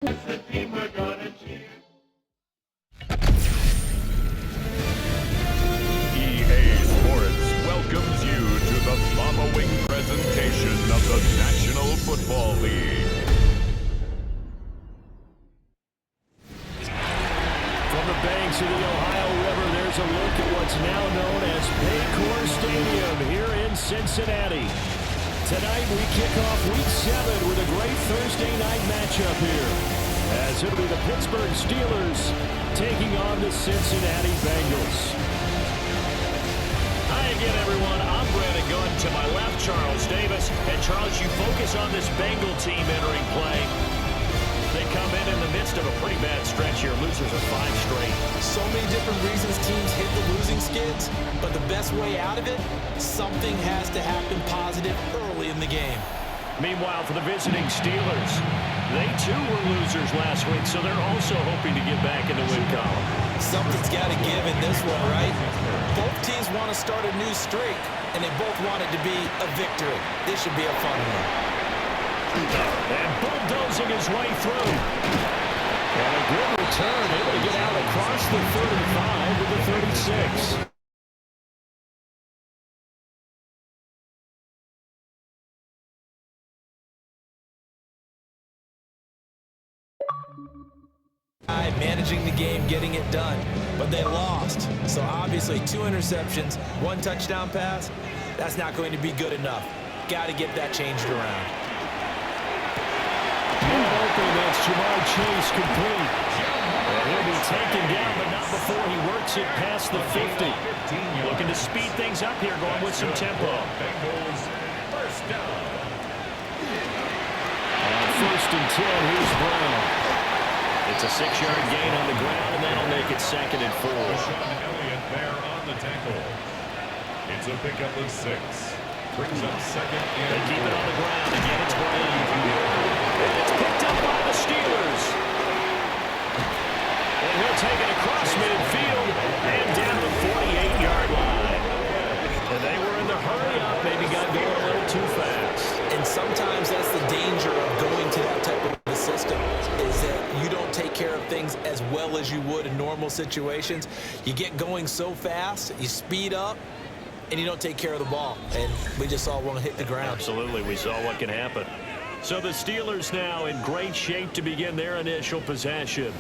It's the team we're gonna cheer. EA Sports welcomes you to the following presentation of the National Football League. From the banks of the Ohio River, there's a look at what's now known as Paycor Stadium here in Cincinnati. Tonight we kick off Week 7 with a great Thursday night matchup here, as it'll be the Pittsburgh Steelers taking on the Cincinnati Bengals. Hi again, everyone. I'm Brandon Gunn. To my left, Charles Davis. And Charles, you focus on this Bengal team entering play. They come in the midst of a pretty bad stretch here. Losers of 5 straight. So many different reasons teams hit the losing skids, but the best way out of it, something has to happen positive early in the game. Meanwhile, for the visiting Steelers, they too were losers last week, so they're also hoping to get back in the win column. Something's got to give in this one, right? Both teams want to start a new streak, and they both want it to be a victory. This should be a fun one. And bulldozing his way through. And a good return, able to get out across the 35 to the 36. Managing the game, getting it done, but they lost. So obviously 2 interceptions, 1 touchdown pass, that's not going to be good enough. Got to get that changed around. Open, that's Jamar Chase complete. And he'll be taken down, but not before he works it past the 50. Looking to speed things up here, going with some tempo. Bengals first down. On 1st and 10, here's Brown. It's a 6-yard gain on the ground, and that'll make it 2nd and 4. Sean Elliott there on the tackle. It's a pickup of 6. Brings up 2nd and They keep it 4. on the ground. Again, it's Brown. And it's picked up by the Steelers. And he'll take it across midfield and down the 48-yard line. And they were in the hurry up. Maybe got going a little too fast. And sometimes that's the danger of going to that type of a system, is that you don't take care of things as well as you would in normal situations. You get going so fast, you speed up, and you don't take care of the ball. And we just saw one hit the ground. Absolutely. We saw what can happen. So the Steelers now in great shape to begin their initial possession.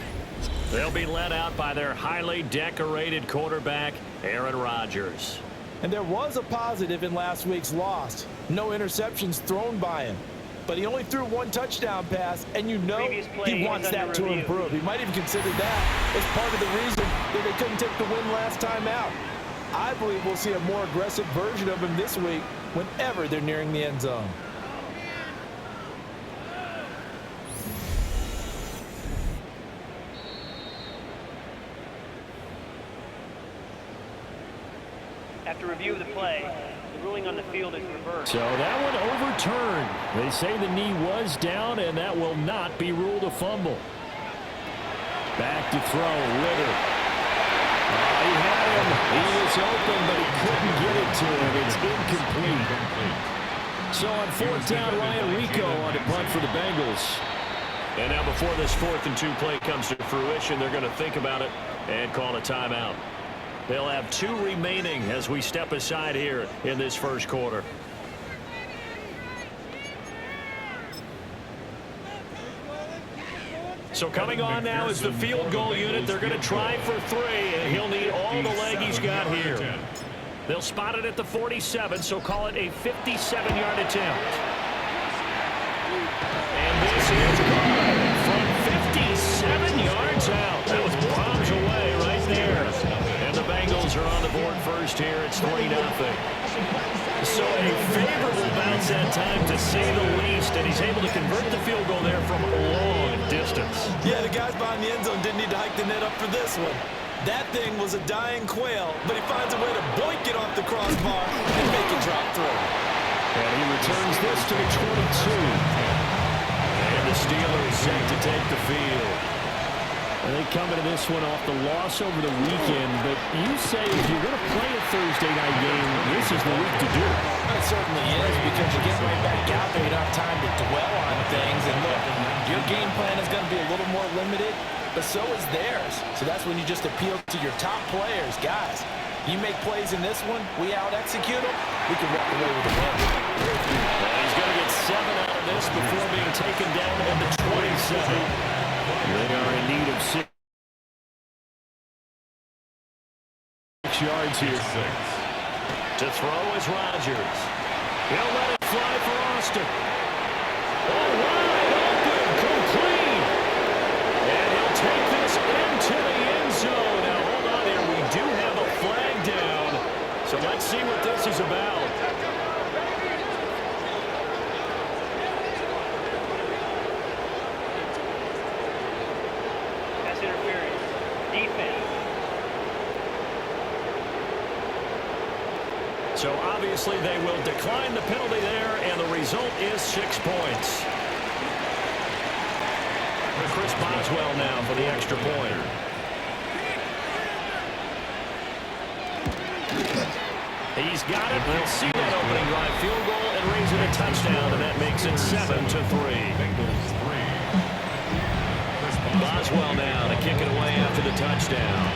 They'll be led out by their highly decorated quarterback, Aaron Rodgers. And there was a positive in last week's loss. No interceptions thrown by him. But he only threw 1 touchdown pass, and you know he wants that to improve. He might even consider that as part of the reason that they couldn't take the win last time out. I believe we'll see a more aggressive version of him this week whenever they're nearing the end zone. After review of the play, the ruling on the field is reversed. So that one overturned. They say the knee was down, and that will not be ruled a fumble. Back to throw, Ritter. He had him. He was open, but he couldn't get it to him. It's incomplete. So on 4th down, Ryan Rico on the punt for the Bengals. And now before this 4th and 2 play comes to fruition, they're going to think about it and call a timeout. They'll have 2 remaining as we step aside here in this first quarter. So coming on now is the field goal unit. They're going to try for 3, and he'll need all the leg he's got here. They'll spot it at the 47, so call it a 57-yard attempt. And this is good from 57 yards out. That was bombs away right there. And the Bengals are on the board first here. It's 3-0. So a favorable bounce that time, to say the least, and he's able to convert the field goal there from a long distance. Yeah, the guys behind the end zone didn't need to hike the net up for this one. That thing was a dying quail, but he finds a way to boink it off the crossbar and make it drop through. And he returns this to the 22. And the Steelers set to take the field. And they come into this one off the loss over the weekend, but you say if you're going to play a Thursday night game, this is the week to do it. It certainly is, because you get right back out there. You don't have time to dwell on things. And look, your game plan is going to be a little more limited, but so is theirs. So that's when you just appeal to your top players. Guys, you make plays in this one, we out-execute them, we can walk away with a win. He's going to get 7 out of this before being taken down at the 27. They are in need of 6 yards here. To throw is Rodgers. He'll let it fly for Austin. Oh, wide open, complete. And he'll take this into the end zone. Now, hold on here. We do have a flag down. So let's see what this is about. Pass interference. Defense. So obviously they will decline the penalty there, and the result is 6 points. Chris Boswell now for the extra point. He's got it. We'll see that opening drive field goal and raise it a touchdown, and that makes it 7-3. Boswell now to kick it away after the touchdown.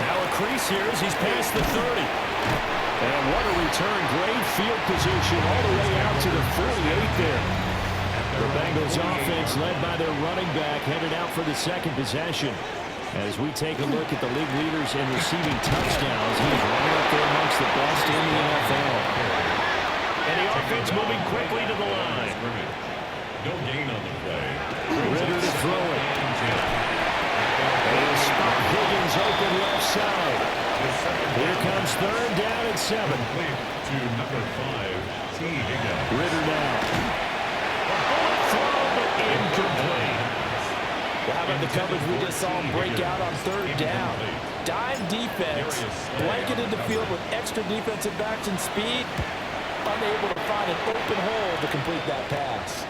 Now a crease here as he's past the 30. And what a return. Great field position all the way out to the 48 there. The Bengals offense led by their running back headed out for the second possession. As we take a look at the league leaders in receiving touchdowns, he's right up there amongst the best in the NFL. And the offense moving quickly to the line. No gain on the play. Ritter to throw it. And spot Higgins open left side. Here comes third down and 7. To number 5, T. Higgins. Ritter now. Throw, but incomplete. Well, how about the coverage we just saw him break out on third down? Dime defense, blanketed the field with extra defensive backs and speed, unable to find an open hole to complete that pass.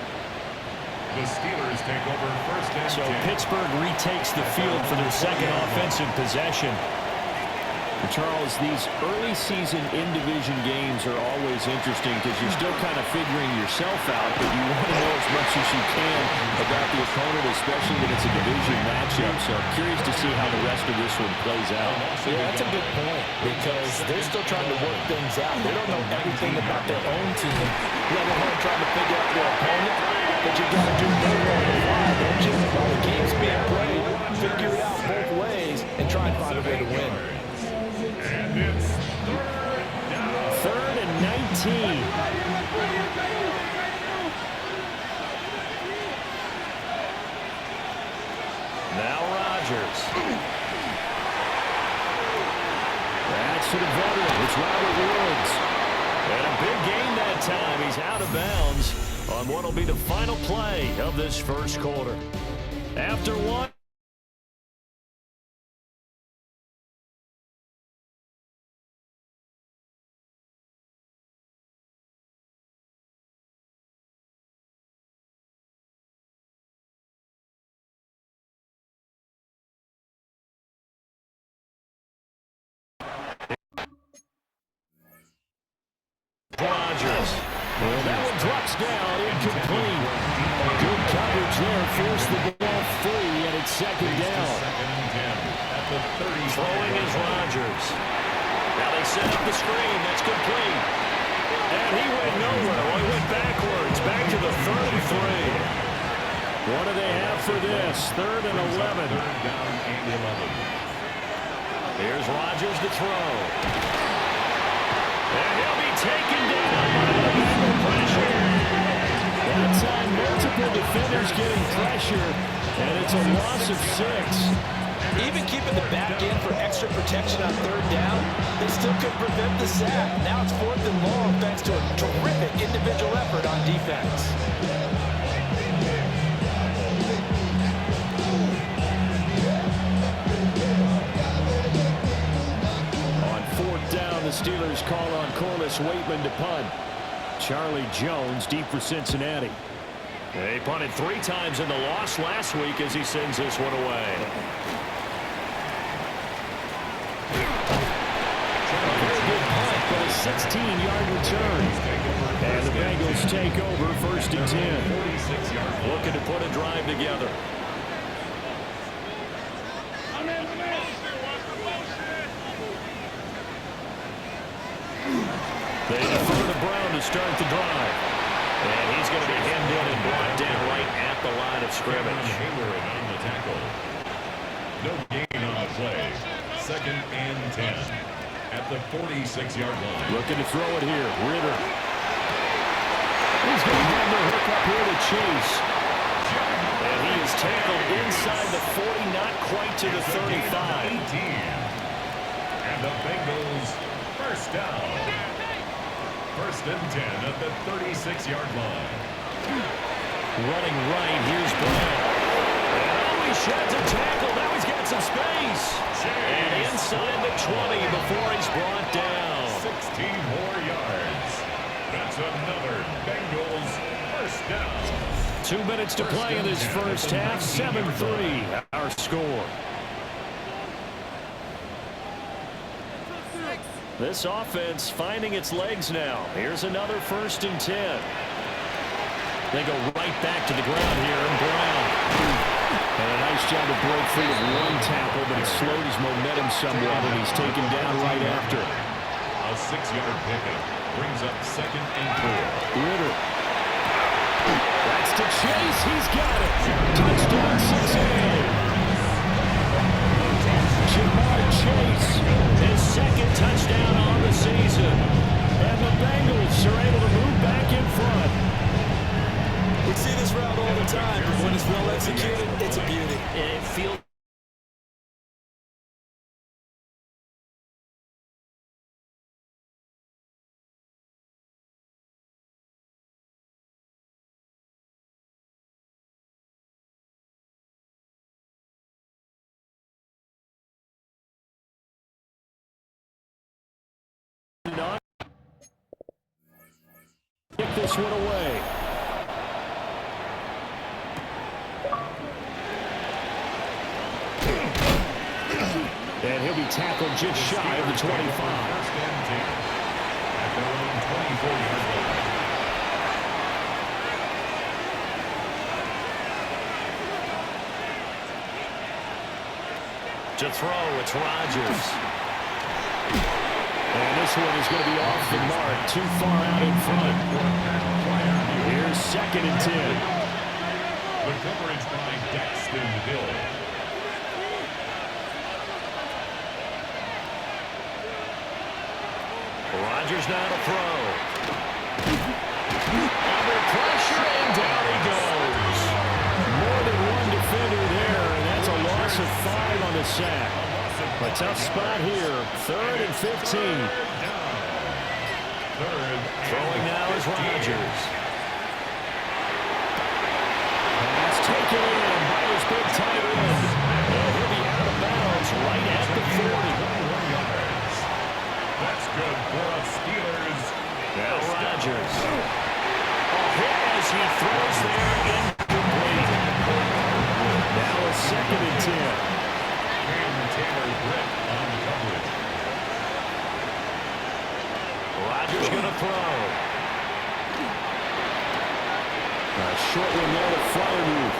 The Steelers take over first and So 10. Pittsburgh retakes the field for their second offensive possession. And Charles, these early season in-division games are always interesting because you're still kind of figuring yourself out, but you want to know as much as you can about the opponent, especially when it's a division matchup. So I'm curious to see how the rest of this one plays out. Yeah, that's a good point, because they're still trying to work things out. They don't know everything about their own team, let alone trying to figure out their opponent. But you got to do both on the fly, don't you? While the game's being played, figure it out both ways and try and find a way to win. And it's Third and 19. Now Rodgers. That's to the veteran. It's Robert Woods. And a big gain that time. He's out of bounds on what will be the final play of this first quarter. After one. Rodgers. Well, that one drops down, incomplete. Good coverage there, forced the ball free, and it's second down. second and 10 at the 30. Throwing is Rodgers. Now they set up the screen. That's complete. And he went nowhere. Well, he went backwards. Back to the 33. What do they have for this? Third and 11. Third down and 11. Here's Rodgers to throw. And he'll be taken down by the Bengal pressure. That time, multiple defenders getting pressure, and it's a loss of 6. Even keeping the back end for extra protection on third down, they still could prevent the sack. Now it's fourth and long thanks to a terrific individual effort on defense. On fourth down, the Steelers call on Corliss Waitman to punt. Charlie Jones deep for Cincinnati. They punted 3 times in the loss last week as he sends this one away. Very good punt, but a 16-yard return. And the Bengals take over 1st and 10. Looking to put a drive together. They defer to Brown to start the drive. And he's going to be hemmed in and brought down right at the line of scrimmage. Hayward on the tackle. No gain on the play. 2nd and 10 at the 46-yard line. Looking to throw it here. Ritter. He's going to have the hook up here to Chase. And he is tackled inside the 40, not quite to the 35. And the Bengals first down. 1st and 10 at the 36-yard line. Running right, here's Brown. Oh, he shot to tackle. Now he's got some space. And inside the 20 before he's brought down. 16 more yards. That's another Bengals first down. 2 minutes to play in this first half. 7-3 our score. This offense finding its legs now. Here's another 1st and 10. They go right back to the ground here, and Brown. And a nice job to break free of one tackle, but it slowed his momentum somewhat, and he's taken down right after. A 6-yard pickup brings up 2nd and 4. Ritter. That's to Chase. He's got it. Touchdown, Cincinnati. Jamar Chase. His 2nd touchdown on the season. And the Bengals are able to move back in front. We see this route all the time, but when it's well executed, it's a beauty. It feels Kick this one away. And he'll be tackled just shy of the 25. 1st and 10 at their own 24-yard line. to throw. It's Rodgers. And this one is going to be off the mark, too far out in front. Here's 2nd and 10. The coverage by Daxton Hill. Rodgers now to throw. Under pressure, and down he goes. More than one defender there, and that's a loss of 5 on the sack. A tough spot here, 3rd and 15. Throwing now is Rodgers. Pass taken in by his big tight end. And he'll be out of bounds right at the 40. That's good for a Steelers. Now Rodgers. A hit as he throws there, incomplete. Now a 2nd and 10. And Taylor Britt on the coverage. Rodgers going to throw. A short one there to Freiermuth.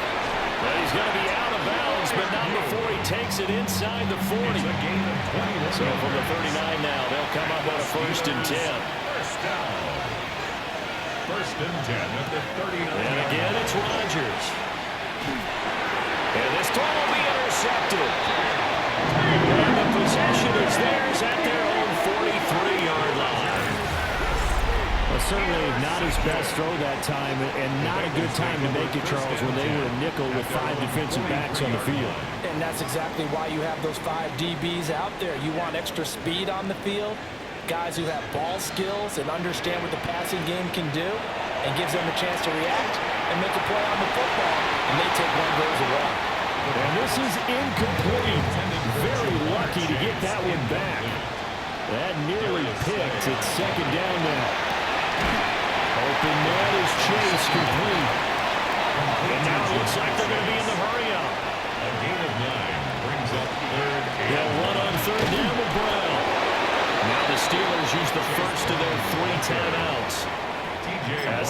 But he's going to be out of bounds, but not before he takes it inside the 40. It's a gain of 21. So from the 39 now, they'll come up on a 1st and 10. First down. 1st and 10 at the 39. And again, it's Rodgers. And this throw will be intercepted. And the possession is theirs at their own 43-yard line. Well, certainly not his best throw that time, and not a good time to make it, Charles, when they were a nickel with 5 defensive backs on the field. And that's exactly why you have those 5 DBs out there. You want extra speed on the field, guys who have ball skills and understand what the passing game can do, and gives them a chance to react and make a play on the football, and they take one goes away. And this is incomplete. Very lucky to get that one back. That nearly picked. It's 2nd down now.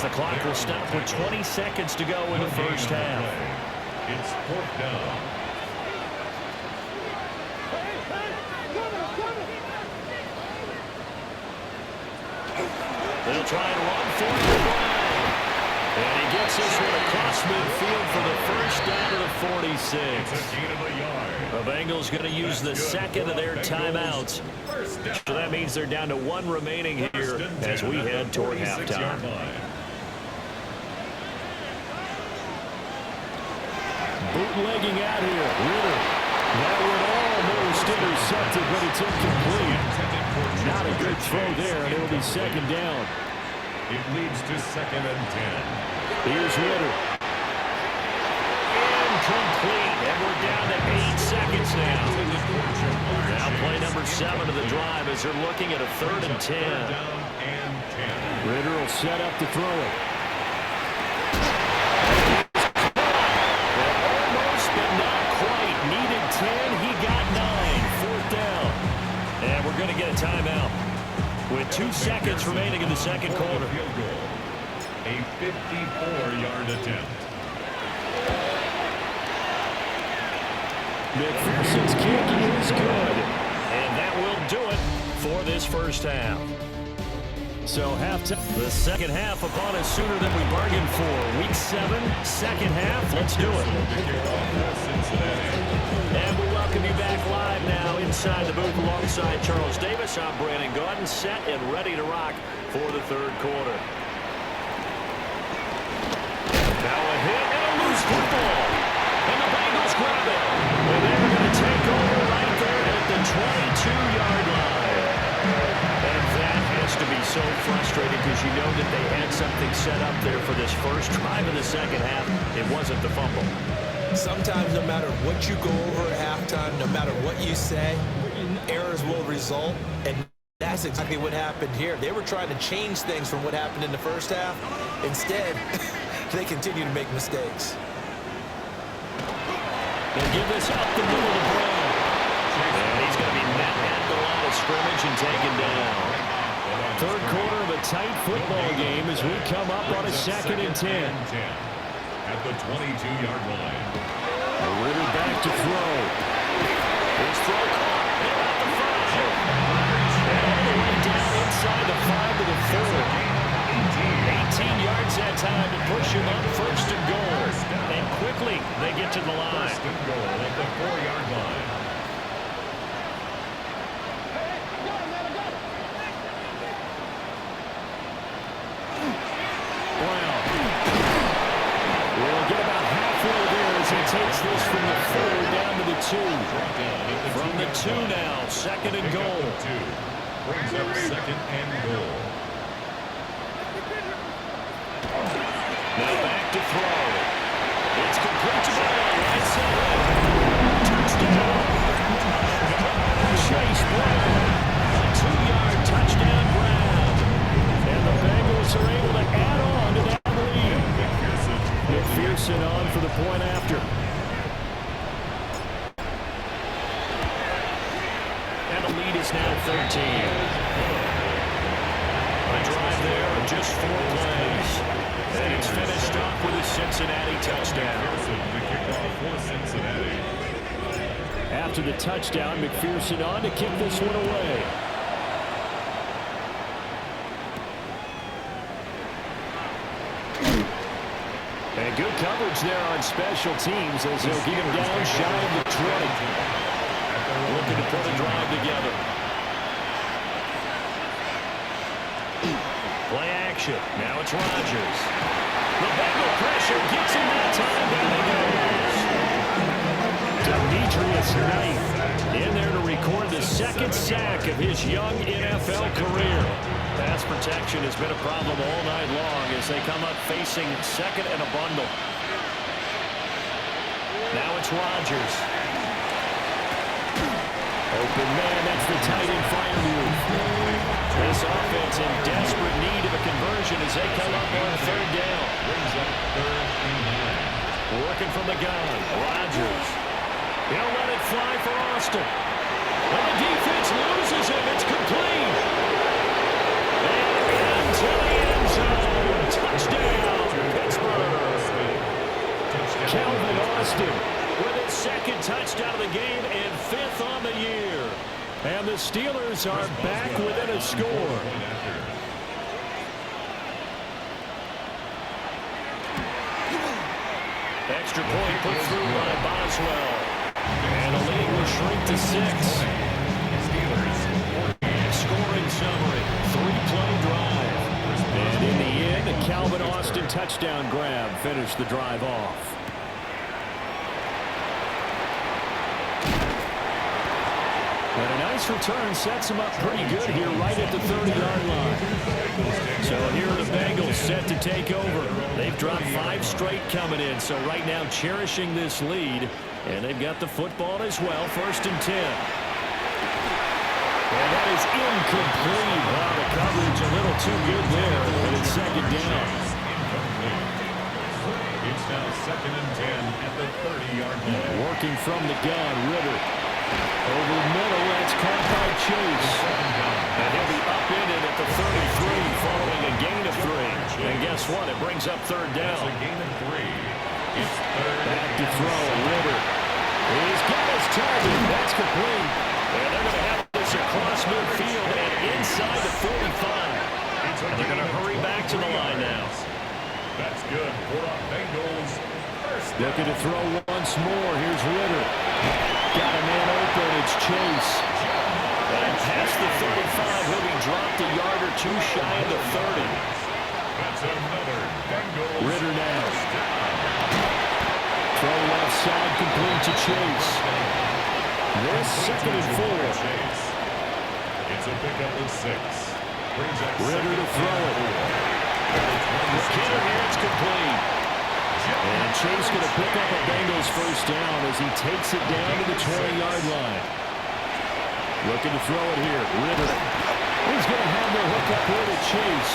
as the clock will stop with 20 seconds to go in the first half. It's 4th down. They'll try and run for it. And he gets this one across midfield for the first down to the 46. It's a gain of a yard. The Bengals going to use the second of their timeouts. So that means they're down to 1 remaining here as we head toward halftime. Bootlegging out here. Ritter. That one almost intercepted, but it's incomplete. Not a good throw there, and it'll be second down. It leads to 2nd and 10. Here's Ritter. Incomplete, and we're down to 8 seconds now. Now play number 7 of the drive as they're looking at a 3rd and 10. Down and 10. Ritter will set up to throw it. Almost, but not quite. Needed 10, he got 9. 4th down. And we're going to get a timeout with 2 seconds remaining in the second quarter. Field goal. A 54-yard attempt. McPherson's kick is good. And that will do it for this first half. So halftime. The second half upon us sooner than we bargained for. Week 7, second half. Let's do it. And we welcome you back live now inside the booth alongside Charles Davis. I'm Brandon Gaudin, set and ready to rock for the third quarter. Now a hit and a loose football. And the Bengals grab it. And they're going to take over right there at the 22-yard line. And that has to be so frustrating because you know that they had something set up there for this first drive in the second half. It wasn't the fumble. Sometimes no matter what you go over at halftime, no matter what you say, errors will result. And that's exactly what happened here. They were trying to change things from what happened in the first half. Instead, they continue to make mistakes. They'll give this up the middle to Brown. And he's going to be met at the line of scrimmage and taken down. Third quarter of a tight football game as we come up on a 2nd and 10. At the 22-yard line. Ritter back to throw. His throw caught at the 5. And all the way down inside the 5 to the 4. 18 yards that time to push him up 1st and goal. And quickly they get to the line. 1st and goal at the 4-yard line. Brown. We'll get about halfway there as he takes this from the 4 down to the 2. From the 2 now, 2nd and goal. Brings up 2nd and goal. Now back to throw. It's complete to Brown. Right side. Touchdown. Chase Brown. A 2-yard touchdown Brown. And the Bengals are able to add on to that lead. McPherson on for the point after. And the lead is now 13. A drive there of just 4 plays. And it's finished off with a Cincinnati touchdown. The kickoff for Cincinnati. After the touchdown, McPherson on to kick this one away. And good coverage there on special teams as they'll get him down shy of the 20. Looking to put a drive together. Play action. Now it's Rodgers. The Bengal pressure gets him that time. Down he goes. Demetrius Knight in there to record the 2nd sack of his young NFL career. Pass protection has been a problem all night long as they come up facing 2nd and a bundle. Now it's Rodgers. Open man, that's the tight end fire move. This offense in desperate need of a conversion as they come up on 3rd down. Brings up 3rd and 9. Working from the gun. Rodgers. He'll let it fly for Austin. And the defense loses him. It's complete. And into the end zone. Touchdown. Austin with his second touchdown of the game and 5th on the year. And the Steelers are back within a score. Extra point put through by Boswell. And the lead will shrink to 6. Scoring summary, 3-play drive. And in the end, a Calvin Austin touchdown grab finished the drive off. And a nice return sets him up pretty good here right at the 30-yard line. So here are the Bengals set to take over. They've dropped 5 straight coming in, so right now cherishing this lead. And they've got the football as well, 1st and 10. And that is incomplete. Wow, the coverage a little too good there, but it's 2nd down. It's now 2nd and 10 at the 30-yard line. Working from the gun, Ritter. Over the middle, that's caught by Chase. And he'll be upended at the 33 following a gain of 3. And guess what? It brings up 3rd down. It's a gain of 3. It's 3rd. Back to throw, Ritter. He's got his target. That's complete. And they're going to have this across midfield and inside the 45. And they're going to hurry back to the line now. That's good for the Bengals. Looking to throw once more. Here's Ritter. Got a man open. It's Chase. And past the 35, he'll be dropped a yard or 2 shy of the 30. That's another Bengals. Ritter now. Throw left side, complete to Chase. This 2nd and 4. It's a pickup of 6. Ritter to throw it. McKinnon here, it's complete. And Chase going to pick up a Bengals 1st down as he takes it down to the 20-yard line. Looking to throw it here. Ritter. He's going to have the hook up here to Chase.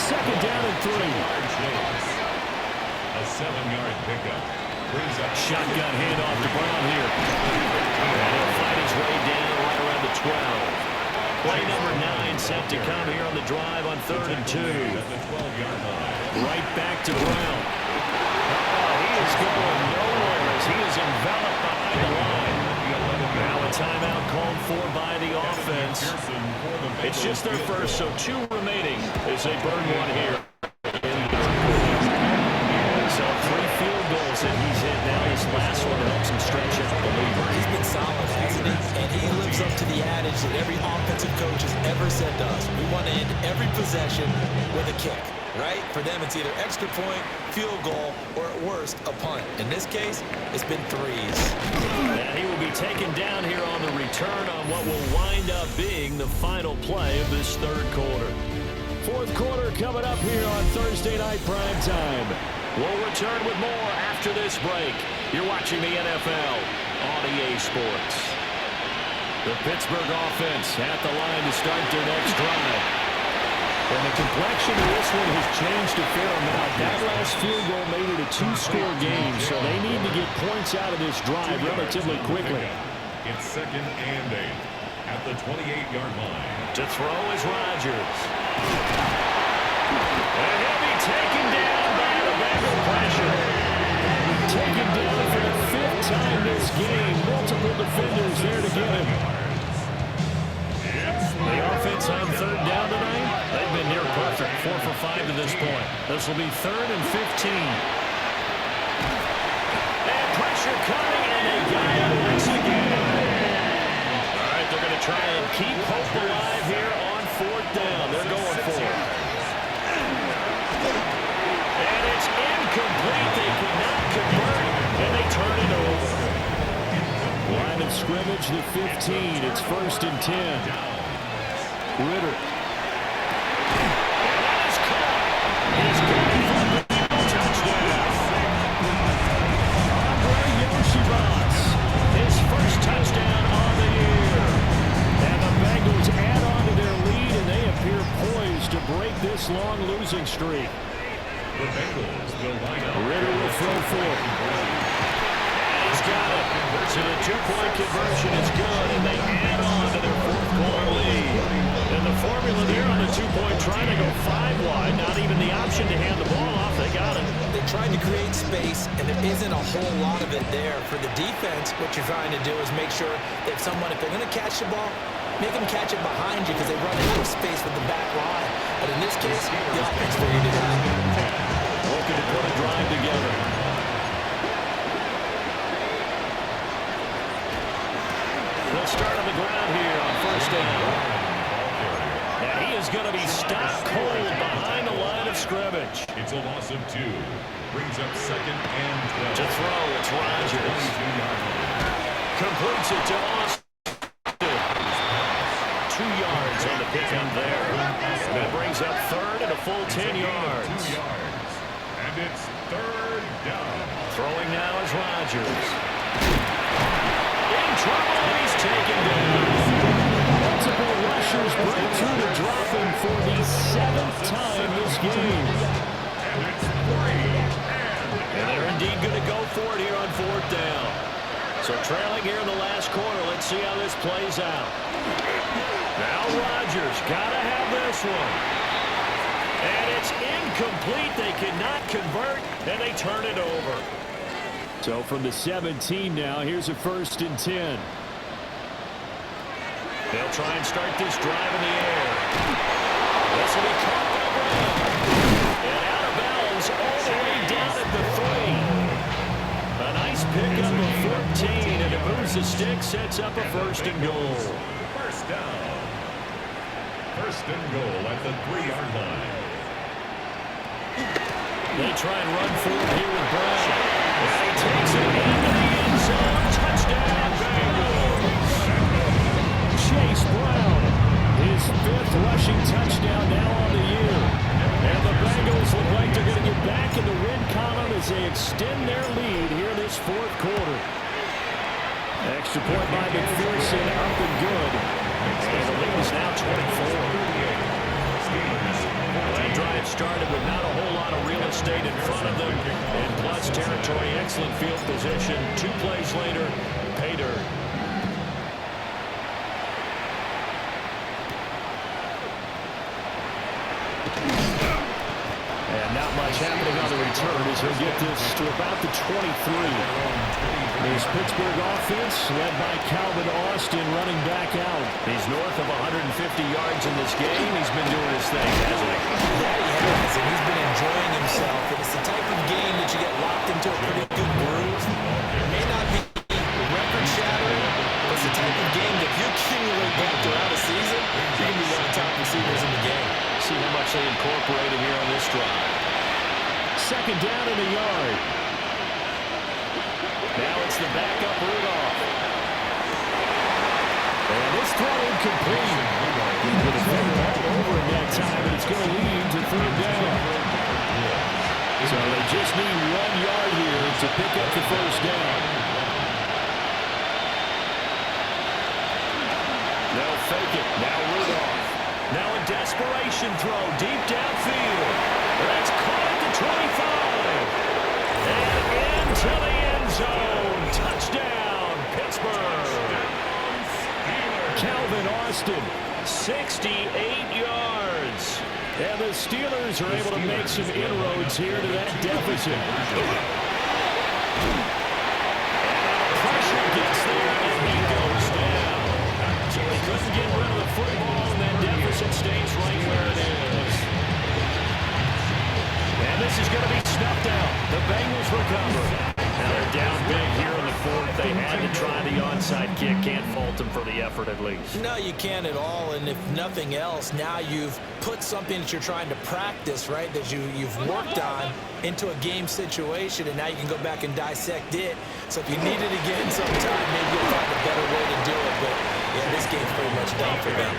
2nd down and 3. A 7-yard pickup. Shotgun handoff to Brown here. And he'll fight his way down right around the 12. Play number 9 set to come here on the drive on 3rd and 2. Right back to Brown. He is going nowhere as he is enveloped behind the line. Now a timeout called for by the offense. It's just their first, so 2 remaining as they burn one here. So 3 field goals that he's hit now. This last one helps him stretch it. He's been solid, hasn't he? And he lives up to the adage that every offensive coach has ever said to us. We want to end every possession with a kick, right? For them, it's either extra point, field goal, or at worst, a punt. In this case, it's been 3s. And he will be taken down here on the return on what will wind up being the final play of this 3rd quarter. 4th quarter coming up here on Thursday Night Prime Time. We'll return with more after this break. You're watching the NFL on EA Sports. The Pittsburgh offense at the line to start their next drive. And the complexion of this one has changed a fair amount. That last field goal made it a 2-score game, so they need to get points out of this drive relatively quickly. It's 2nd and 8 at the 28-yard line. To throw is Rodgers. And he'll be taken down by the Bengal pressure. Taken down for the 5th time this game. Multiple defenders there to get him. The offense on 3rd down tonight, they've been near perfect. 4 for 5 to this point. This will be 3rd and 15. And pressure coming, and they got it once again. All right, they're going to try and keep hope alive here on 4th down. They're going for it. And it's incomplete. They could not convert, and they turn it over. Line of scrimmage, the 15. It's 1st and 10. Ritter. And that is caught. He's going for the touchdown. Andre Yoshibas, his 1st touchdown on the year. And the Bengals add on to their lead, and they appear poised to break this long losing streak. The Bengals will line up. Ritter will throw for it. He's got it. So the 2-point conversion is good, and they add on to their 4th quarter lead. And the formula there on the 2-point trying to go 5 wide. Not even the option to hand the ball off. They got it. They trying to create space, and there isn't a whole lot of it there. For the defense, what you're trying to do is make sure that if they're going to catch the ball, make them catch it behind you because they run out of space with the back line. But in this case, the offense figured it out. Looking to put a drive together. They'll start on the ground here on first down. And he is going to be stopped cold behind the line of scrimmage. It's a loss of 2. Brings up 2nd and 12. To throw, it's Rodgers. 22-yard line. Completes it to Austin. 2 yards on the pickup there. And that brings up 3rd and a full 10 yards. 2 yards. And it's 3rd down. Throwing now is Rodgers. In trouble, he's taken down. Multiple rushers break through to drop him for the 7th time this game. And it's 3. And they're indeed going to go for it here on 4th down. So trailing here in the last quarter, let's see how this plays out. Now Rodgers, got to have this one. And it's incomplete. They cannot convert, and they turn it over. So from the 17 now, here's a 1st and 10. They'll try and start this drive in the air. This will be caught by Brown. And out of bounds all the way down at the 3. A nice pickup of 14, and it moves the stick, sets up a 1st and goal. First down. 1st and goal at the 3-yard line. They try and run for it here with Brown. And he takes it into the end zone. Touchdown, Bengals. Chase Brown, his 5th rushing touchdown now on the year. And the Bengals look like they're going to get back in the win column as they extend their lead here this 4th quarter. Extra point by McPherson, up and good. And the lead is now 24. That drive started with not a whole lot of real estate in front of them. In plus territory, excellent field position. 2 plays later, pay dirt. And not much happening on the return as he'll get this to about the 23. This Pittsburgh offense led by Calvin Austin running back out. He's north of 150 yards in this game. He's been doing his thing, hasn't he? Yeah, he has, and he's been enjoying himself. And it's the type of game that you get locked into a pretty good groove. It may not be record-shattering, but it's the type of game that if you accumulate that throughout a season, you're going to be one of the top receivers in the game. See how much they incorporated here on this drive. 2nd down in the yard. Now it's the backup Rudolph. And this throw incomplete. The defender all over in that time, and it's going to lead to 3rd down. So they just need 1 yard here to pick up the 1st down. They'll fake it. Now Rudolph. Now a desperation throw deep downfield. That's caught at the 25. And into the end zone. Touchdown, Pittsburgh. Calvin Austin, 68 yards. And the Steelers are able to make some inroads here to that deficit. And pressure gets there, and he goes down. So he couldn't get rid of the football, and that deficit stays right where it is. And this is going to be snuffed out. The Bengals recover. Now they're down big here in the 4th. They had to try the onside kick. Can't fault them for the effort at least. No, you can't at all. And if nothing else, now you've put something that you're trying to practice, right, that you've worked on into a game situation, and now you can go back and dissect it. So if you need it again sometime, maybe you'll find a better way to do it. But, yeah, this game's pretty much done for them.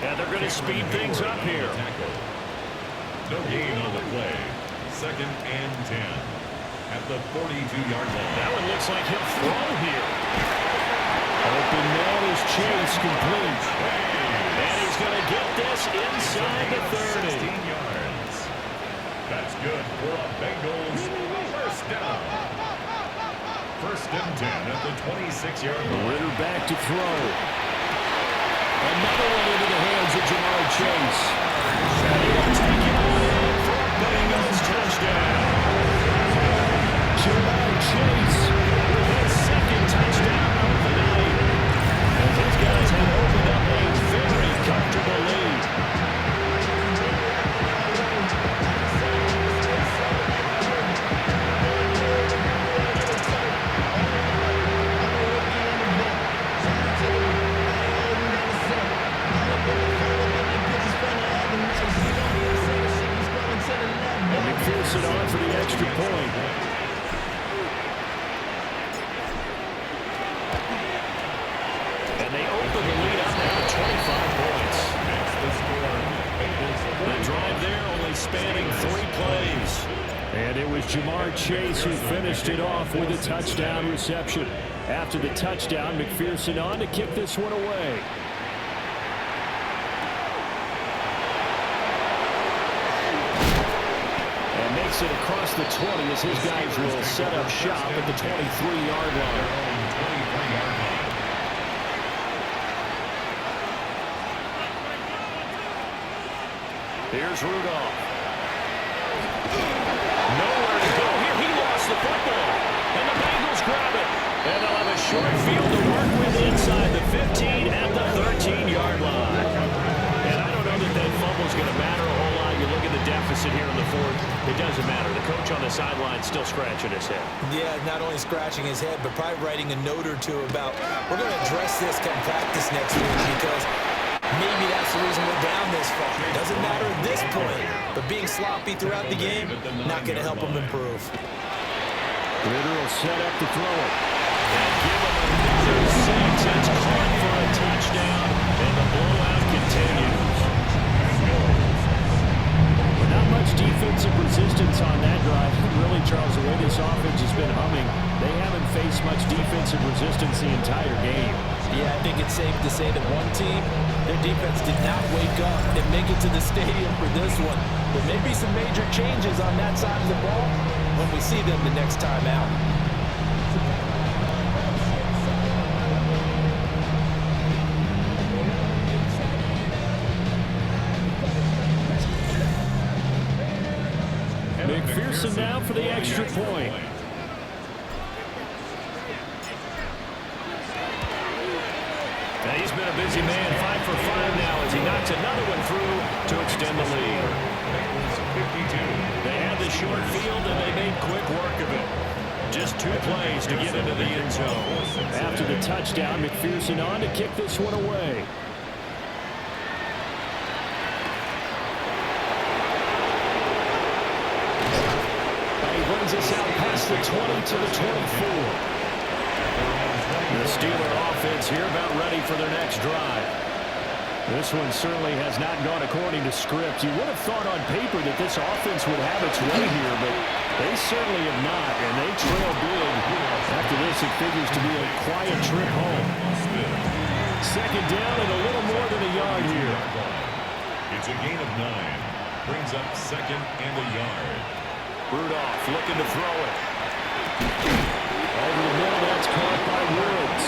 And they're going to speed things up here. No gain on the play. 2nd and 10 at the 42-yard line. That one looks like he'll throw here. Open man is Chase, complete. And he's going to get this inside the 30. 16 yards. That's good for a Bengals 1st down. 1st and 10 at the 26-yard line. Ritter back to throw. Another one into the hands of Jamar Chase. And he'll take it away for a Bengals touchdown. McPherson on for the extra point. And they open the lead up now to 25 points. That's the score. The drive there only spanning 3 plays. And it was Jamar Chase who finished it off with a touchdown reception. After the touchdown, McPherson on to kick this one away. And makes it across the 20 as his guys will set up shop at the 23-yard line. Here's Rudolph. Nowhere to go here. He lost the football. And the Bengals grab it. And they'll have a short field to work with inside the 15 at the 13-yard line. And I don't know that that fumble's going to matter a whole lot. You look at the deficit here in the fourth. It doesn't matter. The coach on the sideline still scratching his head. Yeah, not only scratching his head, but probably writing a note or two about, we're going to address this come practice next week because maybe that's the reason we're down this far. It doesn't matter at this point, but being sloppy throughout the game, not going to help him improve. Ritter will set up to throw it. And give him another 6. It's caught for a touchdown, and the blowout continues. But not much defensive resistance on that drive. Really, Charles, the way this offense has been humming, they haven't faced much defensive resistance the entire game. Yeah, I think it's safe to say that one team, their defense did not wake up and make it to the stadium for this one. There may be some major changes on that side of the ball when we see them the next time out. McPherson now for the extra point. Now he's been a busy man, 5 for 5 now as he knocks another one through to extend the lead. They had the short field and they made quick work of it. Just 2 plays to get into the end zone. After the touchdown, McPherson on to kick this one away. Brings us out past the 20 to the 24. The Steeler offense here about ready for their next drive. This one certainly has not gone according to script. You would have thought on paper that this offense would have its way here, but they certainly have not, and they trail big. After this, it figures to be a quiet trip home. Second down and a little more than a yard here. It's a gain of 9. Brings up second and a yard. Rudolph looking to throw it. Over the middle, that's caught by Woods.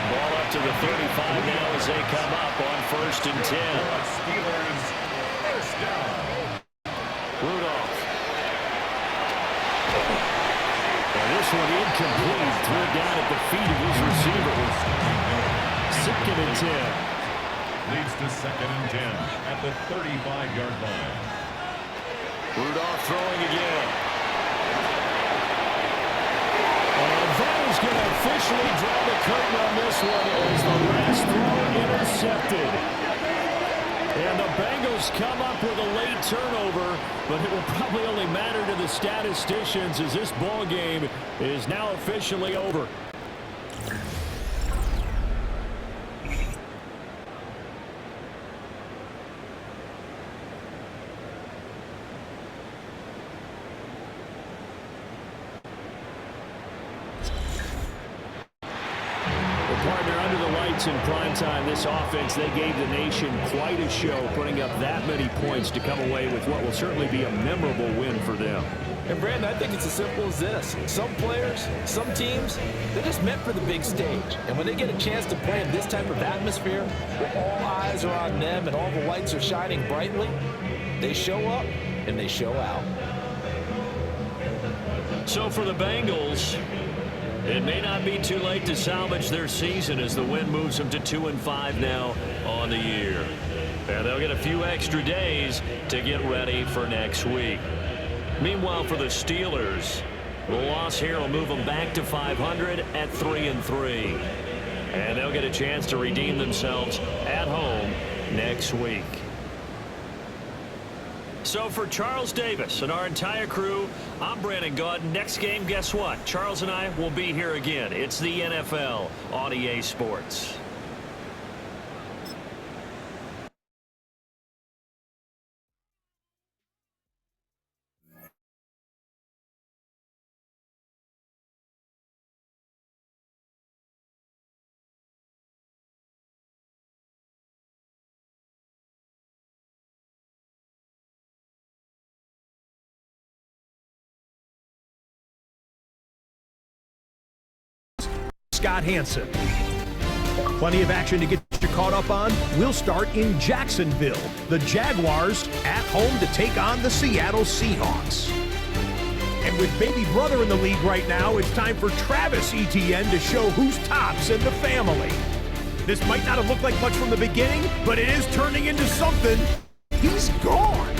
Ball up to the 35 now as they come up on 1st and 10. Steelers first down. Rudolph. And this one incomplete. Threw it down at the feet of his receiver. 2nd and 10. Leads to 2nd and 10 at the 35-yard line. Rudolph throwing again. And that is going to officially draw the curtain on this one as the last throw intercepted. And the Bengals come up with a late turnover, but it will probably only matter to the statisticians as this ball game is now officially over. In primetime, this offense, they gave the nation quite a show, putting up that many points to come away with what will certainly be a memorable win for them. And Brandon, I think it's as simple as this. Some players, some teams, they're just meant for the big stage. And when they get a chance to play in this type of atmosphere, where all eyes are on them and all the lights are shining brightly, they show up and they show out. So for the Bengals, it may not be too late to salvage their season as the win moves them to 2-5 now on the year. And they'll get a few extra days to get ready for next week. Meanwhile, for the Steelers, the loss here will move them back to 500 at 3-3. And they'll get a chance to redeem themselves at home next week. So for Charles Davis and our entire crew, I'm Brandon Gaudin. Next game, guess what? Charles and I will be here again. It's the NFL on EA Sports. Scott Hanson. Plenty of action to get you caught up on. We'll start in Jacksonville. The Jaguars at home to take on the Seattle Seahawks. And with baby brother in the league right now, it's time for Travis Etienne to show who's tops in the family. This might not have looked like much from the beginning, but it is turning into something. He's gone.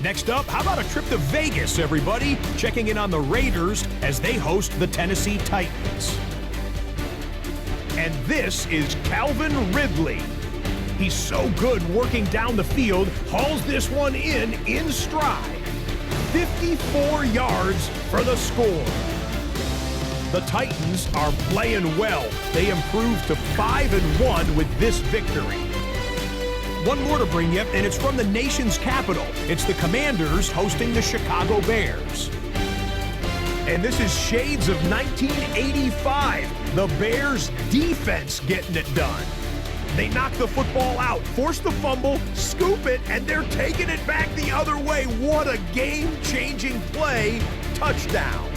Next up, how about a trip to Vegas, everybody? Checking in on the Raiders as they host the Tennessee Titans. And this is Calvin Ridley. He's so good working down the field, hauls this one in stride. 54 yards for the score. The Titans are playing well. They improved to 5-1 with this victory. One more to bring you, and it's from the nation's capital. It's the Commanders hosting the Chicago Bears. And this is shades of 1985. The Bears defense getting it done. They knock the football out, force the fumble, scoop it, and they're taking it back the other way. What a game-changing play. Touchdown.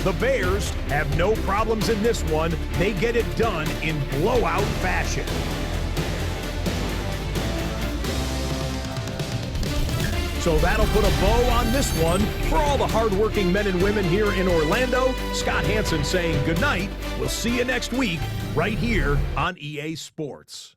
The Bears have no problems in this one. They get it done in blowout fashion. So that'll put a bow on this one. For all the hardworking men and women here in Orlando, Scott Hanson saying good night. We'll see you next week right here on EA Sports.